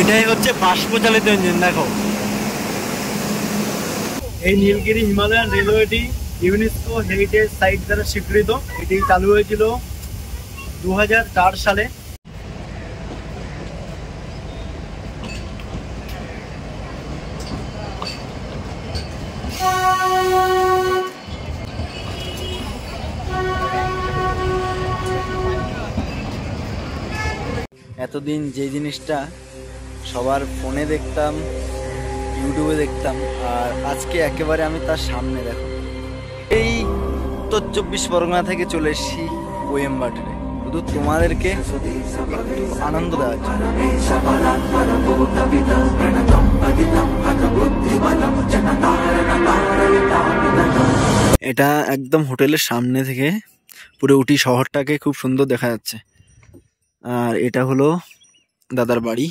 এটাই হচ্ছে বাষ্প চালিত ইঞ্জিন। দেখো, এই নীলগিরি হিমালয়ান রেলওয়েটি ইউনেস্কো হেরিটেজ সাইট দ্বারা স্বীকৃত। এটি চালু হয়েছিল 2004 সালে। এতদিন যে জিনিসটা সবার ফোনে দেখতাম, ইউটিউবে দেখতাম, আর আজকে একেবারে আমি তার সামনে। দেখো, এই উত্তর 24 পরগনা থেকে চলে এসেছি কোয়েম্বাটুরে, শুধু তোমাদেরকে একটু আনন্দ দেওয়ার জন্য। এটা একদম হোটেলের সামনে থেকে পুরো উটি শহরটাকে খুব সুন্দর দেখা যাচ্ছে। আর এটা হলো দাদার বাড়ি।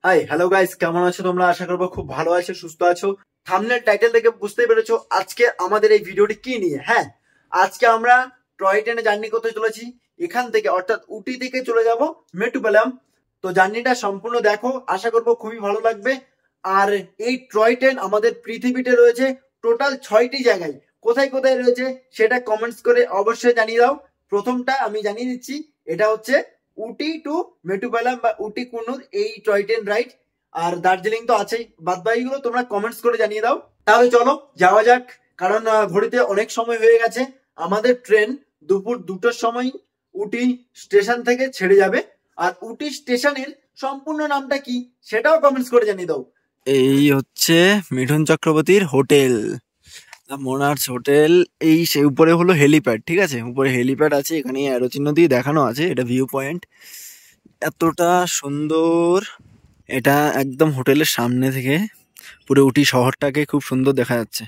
হাই, হ্যালো গাইস, কেমন আছো তোমরা? আশা করবো খুব ভালো আছো, সুস্থ আছো। থাম্বনেল টাইটেল দেখে বুঝতেই পেরেছো আজকে আমাদের এই ভিডিওটি কি নিয়ে। হ্যাঁ, আজকে আমরা টয় ট্রেনে জার্নি করতে চলেছি। এখান থেকে অর্থাৎ উটি থেকে চলে যাব মেট্টুপালাম। তো জার্নিটা সম্পূর্ণ দেখো, আশা করবো খুবই ভালো লাগবে। আর এই টয় ট্রেন আমাদের পৃথিবীতে রয়েছে টোটাল 6টি জায়গায়। কোথায় কোথায় রয়েছে সেটা কমেন্টস করে অবশ্যই জানিয়ে দাও। প্রথমটা আমি জানিয়ে দিচ্ছি, এটা হচ্ছে উটি টু মেট্টুপালাম বা উটি কুন্নুর এই টয় ট্রেন রাইড। আর দার্জিলিং তো আছেই, বাদ বাকিগুলো তোমরা কমেন্টস করে জানিয়ে দাও। তাহলে চলো যাওয়া যাক, কারণ ঘড়িতে অনেক সময় হয়ে গেছে। আমাদের ট্রেন দুপুর 2টোর সময় উটি স্টেশন থেকে ছেড়ে যাবে। আর উটি স্টেশনের সম্পূর্ণ নামটা কি সেটাও কমেন্টস করে জানিয়ে দাও। এই হচ্ছে মিঠুন চক্রবর্তীর হোটেল, মোনার্স হোটেল। এই সে উপরে হলো হেলিপ্যাড, ঠিক আছে? উপরে হেলিপ্যাড আছে, এখানে অ্যারো চিহ্ন দিয়ে দেখানো আছে, এটা ভিউ পয়েন্ট। এতটা সুন্দর, এটা একদম হোটেলের সামনে থেকে পুরো উটি শহরটাকে খুব সুন্দর দেখা যাচ্ছে।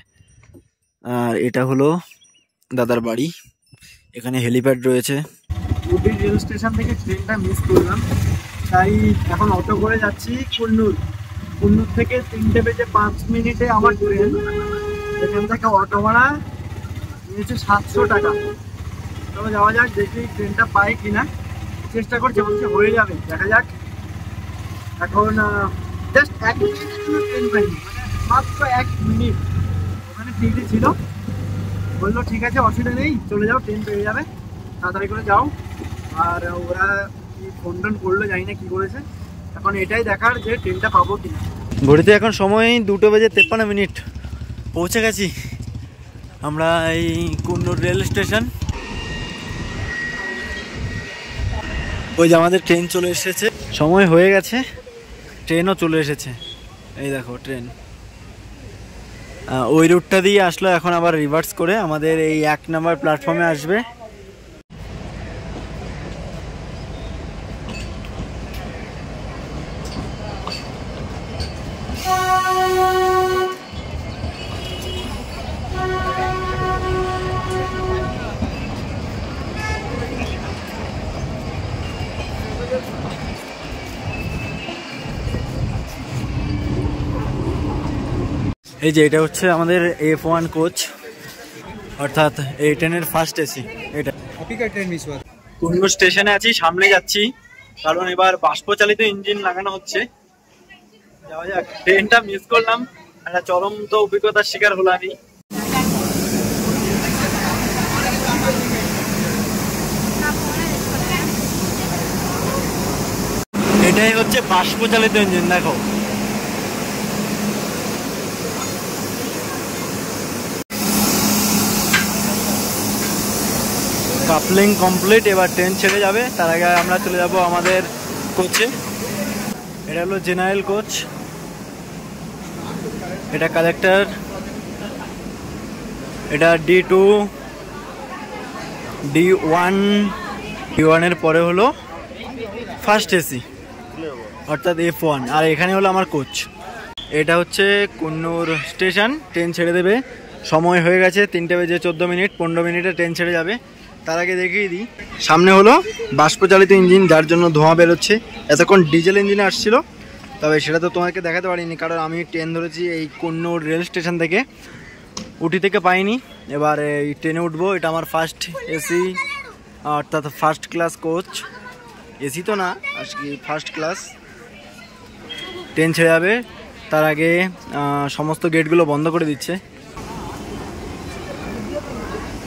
আর এটা হলো দাদার বাড়ি, এখানে হেলিপ্যাড রয়েছে। উটি রেল স্টেশন থেকে ট্রেনটা মিস করলাম, তাই এখন অটো করে যাচ্ছি কুন্নুর। কুন্নুর থেকে 3:05 আমার ট্রেন। এখান থেকে অটো ভাড়া নিয়েছে 700 টাকা। তবে যাওয়া যাক, দেখি ট্রেনটা পাই কিনা। চেষ্টা করছি, বলছে হয়ে যাবে, দেখা যাক। এখন জাস্ট 1 মিনিটের জন্য ট্রেন পাইনি, মাত্র 1 মিনিট। ওখানে টিটি ছিল, বললো ঠিক আছে অসুবিধা নেই, চলে যাও, ট্রেন পেয়ে যাবে, তাড়াতাড়ি করে যাও। আর ওরা কি ফোন টোন করলো, জানি না কি করেছে। এখন এটাই দেখার যে ট্রেনটা পাবো কিনা। ঘড়িতে এখন সময় 2:53, পৌঁছে গেছি আমরা এই কুন্নুর রেল স্টেশন। ওই যে আমাদের ট্রেন চলে এসেছে, সময় হয়ে গেছে, ট্রেনও চলে এসেছে। এই দেখো ট্রেন ওই রুটটা দিয়ে আসলো, এখন আবার রিভার্স করে আমাদের এই 1 নম্বর প্ল্যাটফর্মে আসবে। এই যে এটা হচ্ছে আমাদের F1 কোচ, অর্থাৎ এই ট্রেনের ফার্স্ট এসি। এটা কুন্নুর স্টেশনে আছি, সামনে যাচ্ছি, কারণ এবার বাষ্প চালিত ইঞ্জিন লাগানো হচ্ছে। যাওয়া যাক। ট্রেনটা মিস করলাম, একটা চরম তো অভিজ্ঞতার শিকার হলাম আমি। এটাই হচ্ছে বাষ্প চালিত ইঞ্জিন। দেখো, কাপলিং কমপ্লিট, এবার ট্রেন ছেড়ে যাবে। তার আগে আমরা চলে যাব আমাদের কোচে। এটা হলো জেনারেল কোচ, এটা কালেক্টর, এটা D2, D1, D1 এর পরে হলো ফার্স্ট এসি অর্থাৎ F1। আর এখানে হলো আমার কোচ। এটা হচ্ছে কুন্নুর স্টেশন, ট্রেন ছেড়ে দেবে, সময় হয়ে গেছে 3:14, 15 মিনিটে ট্রেন ছেড়ে যাবে। তার আগে দেখিয়ে দিই, সামনে হলো বাষ্পচালিত ইঞ্জিন, যার জন্য ধোঁয়া বেরোচ্ছে। এতক্ষণ ডিজেল ইঞ্জিনে আসছিল, তবে সেটা তো তোমাকে দেখাতে পারিনি, কারণ আমি ট্রেন ধরেছি এই কুন্নুর রেল স্টেশন থেকে। উটি থেকে পাইনি, এবার এই ট্রেনে উঠবো। এটা আমার ফার্স্ট এসি, অর্থাৎ ফার্স্ট ক্লাস কোচ। এসি তো না, আজকে ফার্স্ট ক্লাস। ট্রেন ছেড়ে যাবে, তার আগে সমস্ত গেটগুলো বন্ধ করে দিচ্ছে।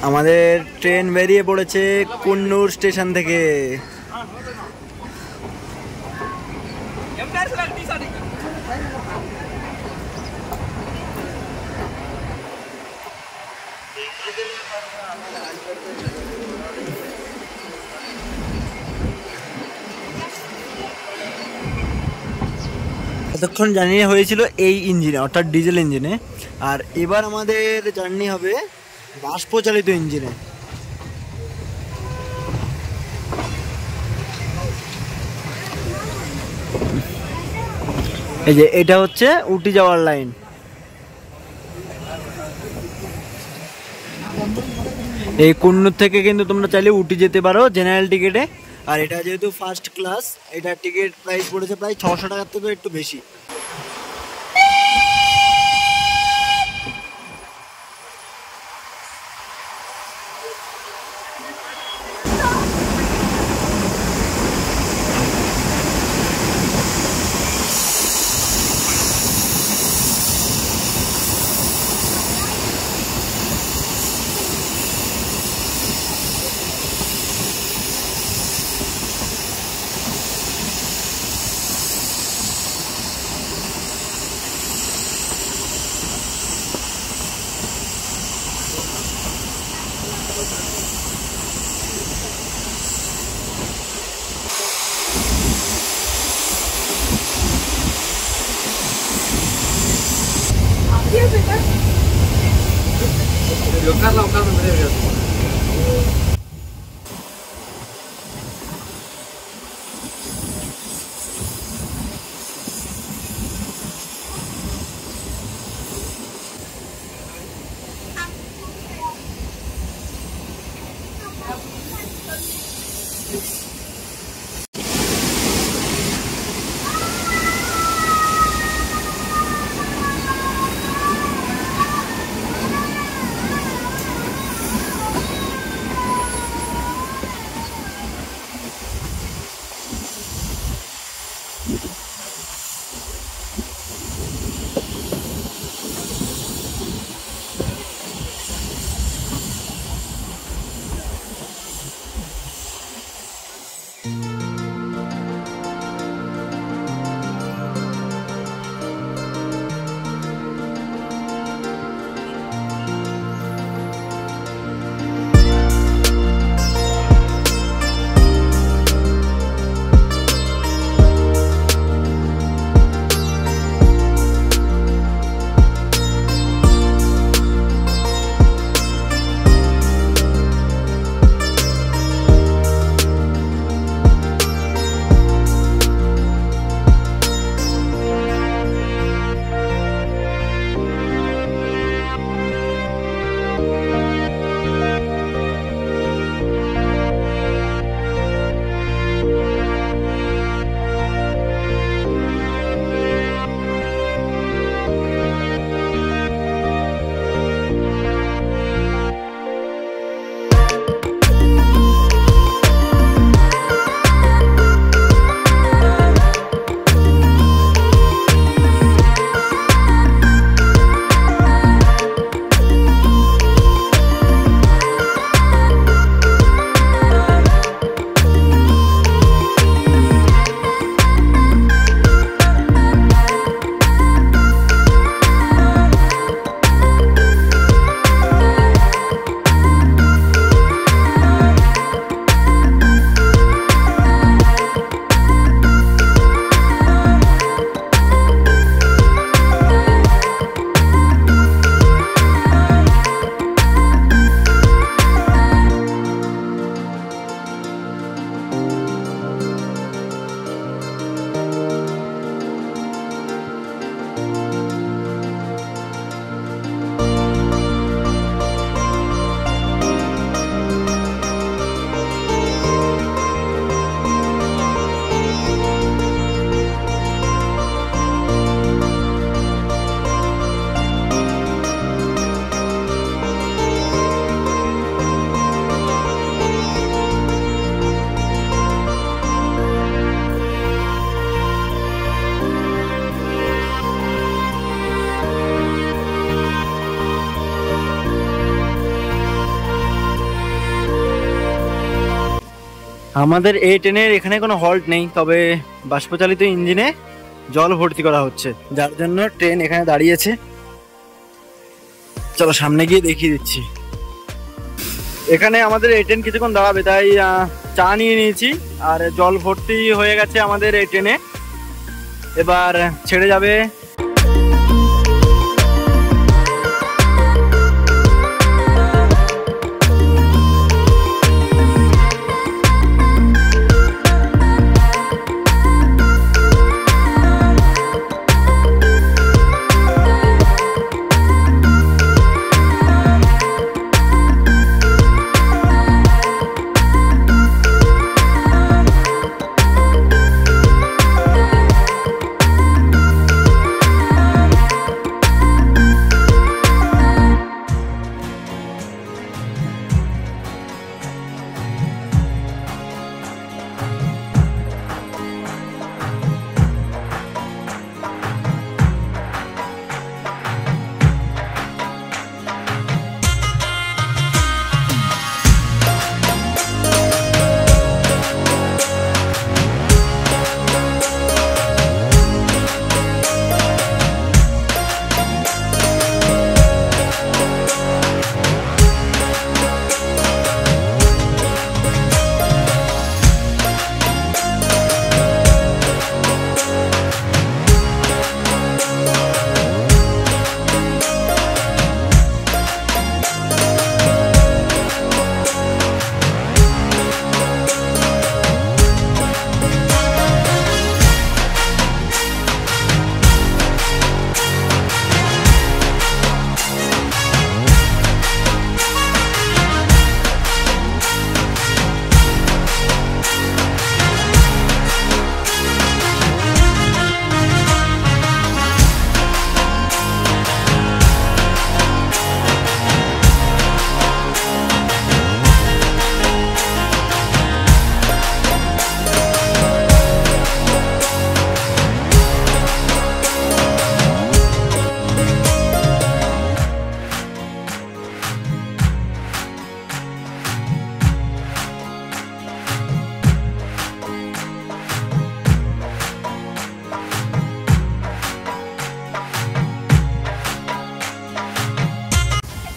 আমাদের ট্রেন বেরিয়ে পড়েছে কুন্নুর স্টেশন থেকে। এতক্ষণ জার্নি হয়েছিল এই ইঞ্জিনে, অর্থাৎ ডিজেল ইঞ্জিনে, আর এবার আমাদের জার্নি হবে বাষ্পচালিত ইঞ্জিনে। এই যে এটা হচ্ছে উটি যাওয়ার লাইন। এই কুন্নুর থেকে কিন্তু তোমরা চাইলে উটি যেতে পারো জেনারেল টিকিটে। আর এটা যেহেতু ফার্স্ট ক্লাস, এটা টিকিট প্রাইস পড়েছে প্রায় 600 টাকার থেকে একটু বেশি। আমাদের এই ট্রেনের এখানে কোনো হল্ট নেই, তবে বাষ্পচালিত ইঞ্জিনে জল ভর্তি করা হচ্ছে, যার জন্য ট্রেন এখানে দাঁড়িয়েছে। চলো সামনে গিয়ে দেখিয়ে দিচ্ছি। এখানে আমাদের এই ট্রেন কিছুক্ষণ দাঁড়াবে, তাই চা নিয়ে নিয়েছি, আর জল ভর্তি হয়ে গেছে আমাদের এই ট্রেনে। এবার ছেড়ে যাবে।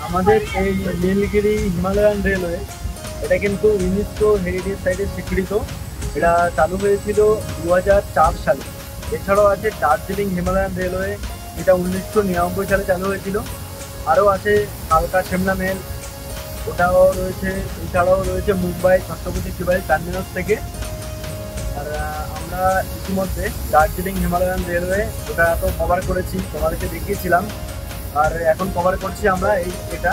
আমাদের এই নীলগিরি হিমালয়ান রেলওয়ে, এটা কিন্তু ইউনেস্কো হেরিটেজ সাইটে স্বীকৃত। এটা চালু হয়েছিল 2004 সালে। এছাড়াও আছে দার্জিলিং হিমালয়ান রেলওয়ে, এটা 1999 সালে চালু হয়েছিল। আরও আছে কালকা শিমলা মেল, ওটাও রয়েছে। এছাড়াও রয়েছে মুম্বাই ছত্রপতি শিবাজী টার্মিনাস থেকে। আর আমরা ইতিমধ্যে দার্জিলিং হিমালয়ান রেলওয়ে ওটা তো কভার করেছি, তোমাদেরকে দেখিয়েছিলাম। আর এখন কভার করছি আমরা এটা।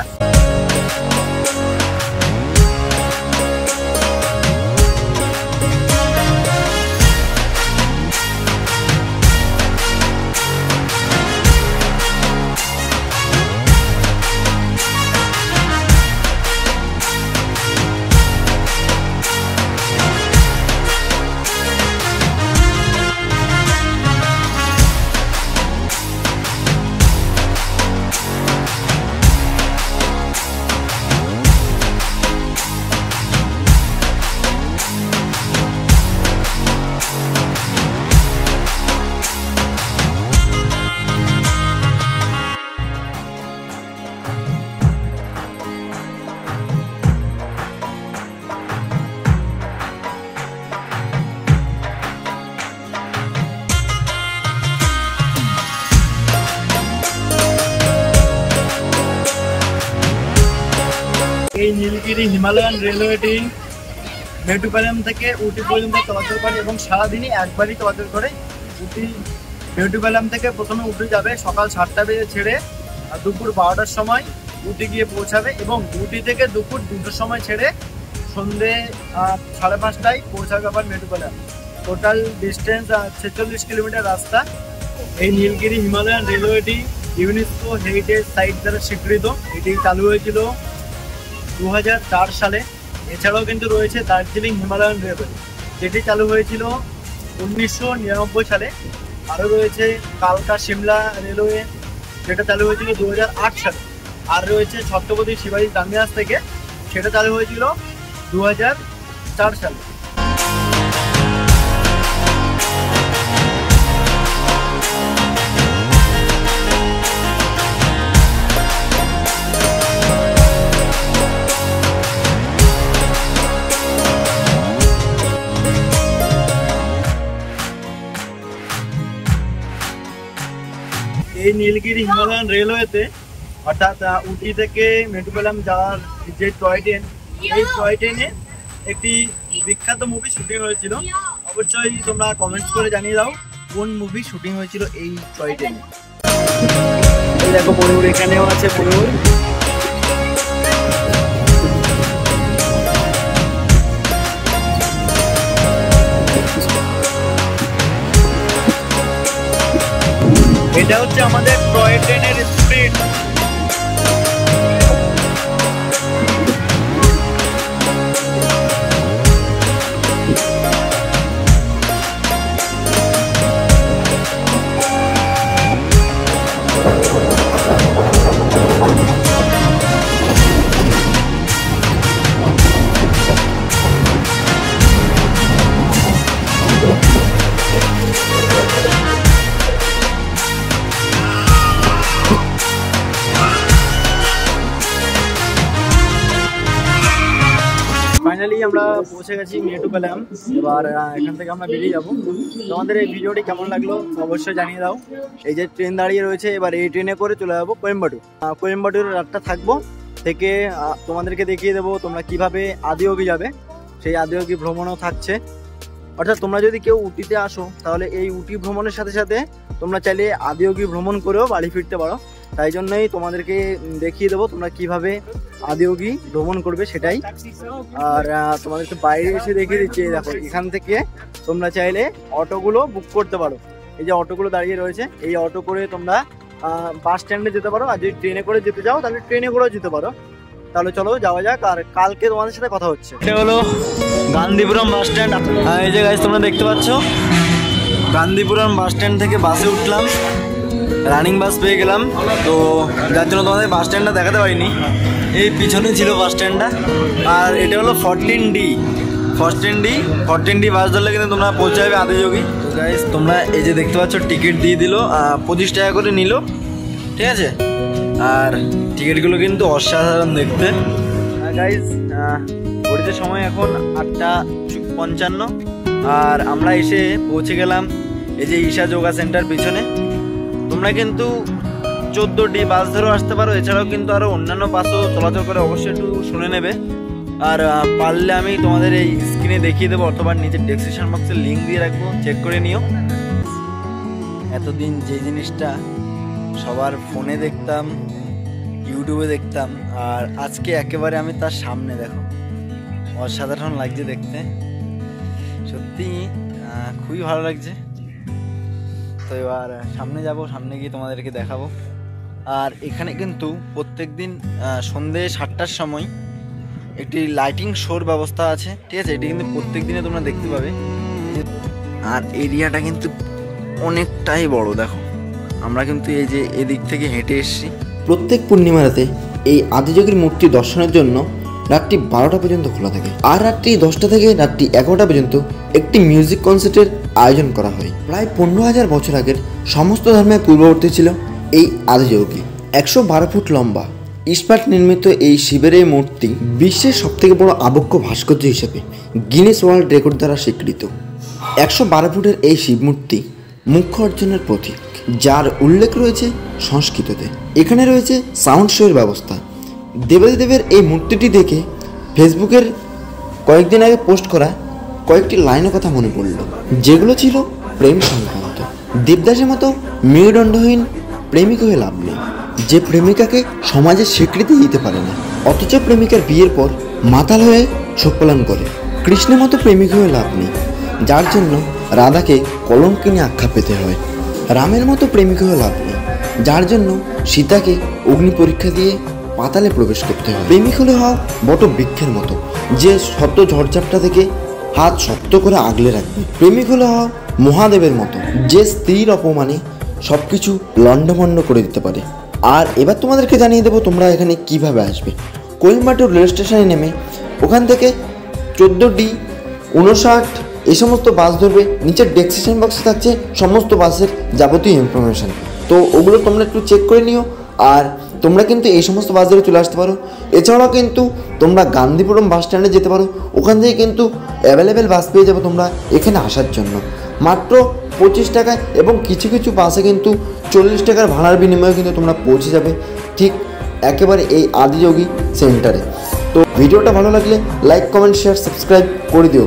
এই নীলগিরি হিমালয়ান রেলওয়েটি মেটুপালম থেকে উটি পর্যন্ত চলাচল করে এবং সারাদিনই একবারই চলাচল করে। উটি মেটুপালম থেকে প্রথমে উটি যাবে সকাল 7টা বেজে ছেড়ে, আর দুপুর 12টার সময় উটি গিয়ে পৌঁছাবে, এবং উটি থেকে দুপুর 2টার সময় ছেড়ে সন্ধে 5:30টায় পৌঁছাবে আবার মেটুপালম। টোটাল ডিস্টেন্স 46 কিলোমিটার রাস্তা। এই নীলগিরি হিমালয়ান রেলওয়েটি ইউনেস্কো হেরিটেজ সাইট দ্বারা স্বীকৃত। এটি চালু হয়েছিল 2004 সালে। এছাড়াও কিন্তু রয়েছে দার্জিলিং হিমালয়ান রেলওয়ে, যেটি চালু হয়েছিল 1999 সালে। আরও রয়েছে কালকা শিমলা রেলওয়ে, যেটা চালু হয়েছিল 2008 সালে। আর রয়েছে ছত্রপতি শিবাজী টার্মিনাস থেকে, সেটা চালু হয়েছিল 2004 সালে। নীলগিরি হিমালয়ান রেলওয়েতে, অর্থাৎ উটি থেকে মেট্রোপোলাম যাওয়ার যে টয় ট্রেন, এই টয় ট্রেনে একটি বিখ্যাত মুভি শুটিং হয়েছিল। অবশ্যই তোমরা কমেন্টস করে জানিয়ে দাও কোন মুভি শুটিং হয়েছিল এই টয় ট্রেনে। এই দেখো ময়ূর, এখানেও আছে ময়ূর। এটা হচ্ছে আমাদের টয় ট্রেনের স্পিড। ফাইনালি আমরা পৌঁছে গেছি মেট্রোপোলাম। এবার এখান থেকে আমরা বেরিয়ে যাবো। তোমাদের এই ভিডিওটি কেমন লাগলো অবশ্যই জানিয়ে দাও। এই যে ট্রেন দাঁড়িয়ে রয়েছে, এবার এই ট্রেনে করে চলে যাবো কোয়েম্বাটুর। কোয়েম্বাটুর রাতটা থাকবো, থেকে তোমাদেরকে দেখিয়ে দেবো তোমরা কিভাবে আদিয়োগী যাবে। সেই আদিয়োগী ভ্রমণও থাকছে। অর্থাৎ তোমরা যদি কেউ উটিতে আসো তাহলে এই উটি ভ্রমণের সাথে সাথে তোমরা চাইলে আদিয়োগী ভ্রমণ করেও বাড়ি ফিরতে পারো। তাই জন্যই তোমাদেরকে দেখিয়ে দেবো তোমরা কিভাবে আদিয়োগী ভ্রমণ করবে সেটাই। আর তোমাদেরকে বাইরে এসে দেখিয়ে দিচ্ছি, দেখো এখান থেকে তোমরা চাইলে অটোগুলো বুক করতে পারো। এই যে অটোগুলো দাঁড়িয়ে রয়েছে, এই অটো করে তোমরা বাস স্ট্যান্ডে যেতে পারো। আর যদি ট্রেনে করে যেতে চাও তাহলে ট্রেনে করেও যেতে পারো। তাহলে চলো যাওয়া যাক, আর কালকে তোমাদের সাথে কথা হচ্ছে। এটা হলো গান্ধীপুরম বাস স্ট্যান্ড। এই যে গাইস তোমরা দেখতে পাচ্ছ, গান্ধীপুরম বাস স্ট্যান্ড থেকে বাসে উঠলাম, রানিং বাস পেয়ে গেলাম। তো যার জন্য তোমাদের বাস স্ট্যান্ডটা দেখাতে পারিনি। এই পিছনে ছিল বাস স্ট্যান্ডটা। আর এটা হলো 14D বাস ধরলে কিন্তু তোমরা পৌঁছে যাবে আদিযোগী। তো গাইস তোমরা এই যে দেখতে পাচ্ছ টিকিট দিয়ে দিল, 25 টাকা করে নিল, ঠিক আছে। আর টিকিটগুলো কিন্তু অসাধারণ দেখতে। গাইস ঘড়িতে সময় এখন 8:55, আর আমরা এসে পৌঁছে গেলাম এই যে ঈশা যোগা সেন্টার পিছনে। তোমরা কিন্তু 14D বাস ধরেও আসতে পারো, এছাড়াও কিন্তু আরও অন্যান্য বাসও চলাচল করে, অবশ্যই একটু শুনে নেবে। আর পারলে আমি তোমাদের এই স্ক্রিনে দেখিয়ে দেবো, অথবা নিচে ডেসক্রিপশন বক্সে লিঙ্ক দিয়ে রাখবো, চেক করে নিও। এতদিন যে জিনিসটা সবার ফোনে দেখতাম, ইউটিউবে দেখতাম, আর আজকে একেবারে আমি তার সামনে, দেখো অসাধারণ লাগছে দেখতে, সত্যি খুবই ভালো লাগছে। তো এবার সামনে যাব, সামনে গিয়ে তোমাদেরকে দেখাবো। আর এখানে কিন্তু প্রত্যেক দিন সন্ধে 7টার সময় একটি লাইটিং শোর ব্যবস্থা আছে, ঠিক আছে। এটি কিন্তু প্রত্যেক দিনে তোমরা দেখতে পাবে। আর এরিয়াটা কিন্তু অনেকটাই বড়, দেখো আমরা কিন্তু এই যে এদিক থেকে হেঁটে এসেছি। প্রত্যেক পূর্ণিমা রাতে এই আদিযোগীর মূর্তি দর্শনের জন্য রাত্রি 12টা পর্যন্ত খোলা থাকে, আর রাত্রি 10টা থেকে রাত্রি 11টা পর্যন্ত একটি মিউজিক কনসার্টের আয়োজন করা হয়। প্রায় 15,000 বছর আগের সমস্ত ধর্মের পূর্ববর্তী ছিল এই আদিযোগী। 112 ফুট লম্বা ইস্পাত নির্মিত এই শিবের এই মূর্তি বিশ্বের সবথেকে বড় আবক্ষ ভাস্কর্য হিসেবে গিনেস ওয়ার্ল্ড রেকর্ড দ্বারা স্বীকৃত। 112 ফুটের এই শিব মূর্তি মুখ্য অর্জনের প্রতীক, যার উল্লেখ রয়েছে সংস্কৃততে। এখানে রয়েছে সাউন্ড শোয়ের ব্যবস্থা। দেবাদিদেবের এই মূর্তিটি দেখে ফেসবুকের কয়েকদিন আগে পোস্ট করা কয়েকটি লাইনের কথা মনে পড়ল, যেগুলো ছিল প্রেম সংক্রান্ত। দেবদাসের মতো মেরুদণ্ডহীন প্রেমিক হয়ে লাভ নেই, যে প্রেমিকাকে সমাজে স্বীকৃতি দিতে পারে না, অথচ প্রেমিকার বিয়ের পর মাতাল হয়ে শোক পালন করে। কৃষ্ণের মতো প্রেমিক হয়ে লাভ নেই, যার জন্য রাধাকে কলঙ্কিনী আখ্যা পেতে হয়। রামের মতো প্রেমিক হয়ে লাভ নেই, যার জন্য সীতাকে অগ্নি পরীক্ষা দিয়ে পাতালে প্রবেশ করতে হয়। প্রেমিক হলে হওয়া বট বৃক্ষের মতো, যে শত ঝড়ঝাপটা থেকে হাত শক্ত করে আগলে রাখবে। প্রেমিক হলে হওয়া মহাদেবের মতো, যে স্ত্রীর অপমানে সবকিছু লণ্ডভণ্ড করে দিতে পারে। আর এবার তোমাদেরকে জানিয়ে দেবো তোমরা এখানে কিভাবে আসবে। কোয়েম্বাটুর রেল স্টেশনে নেমে ওখান থেকে 14D, 59 এই সমস্ত বাস ধরবে। নিচের ডেসক্রিপশন বক্সে থাকছে সমস্ত বাসের যাবতীয় ইনফরমেশান, তো ওগুলো তোমরা একটু চেক করে নিও। আর তোমরা কিন্তু এই সমস্ত বাস ধরে চলে আসতে পারো। এছাড়াও কিন্তু তোমরা গান্ধীপুরম বাস স্ট্যান্ডে যেতে পারো, ওখান থেকে কিন্তু অ্যাভেলেবেল বাস পেয়ে যাবে তোমরা এখানে আসার জন্য। মাত্র 25 টাকায়, এবং কিছু কিছু বাসে কিন্তু 40 টাকার ভাড়ার বিনিময়ে কিন্তু তোমরা পৌঁছে যাবে ঠিক একেবারে এই আদিযোগী সেন্টারে। তো ভিডিওটা ভালো লাগলে লাইক, কমেন্ট, শেয়ার, সাবস্ক্রাইব করে দিও।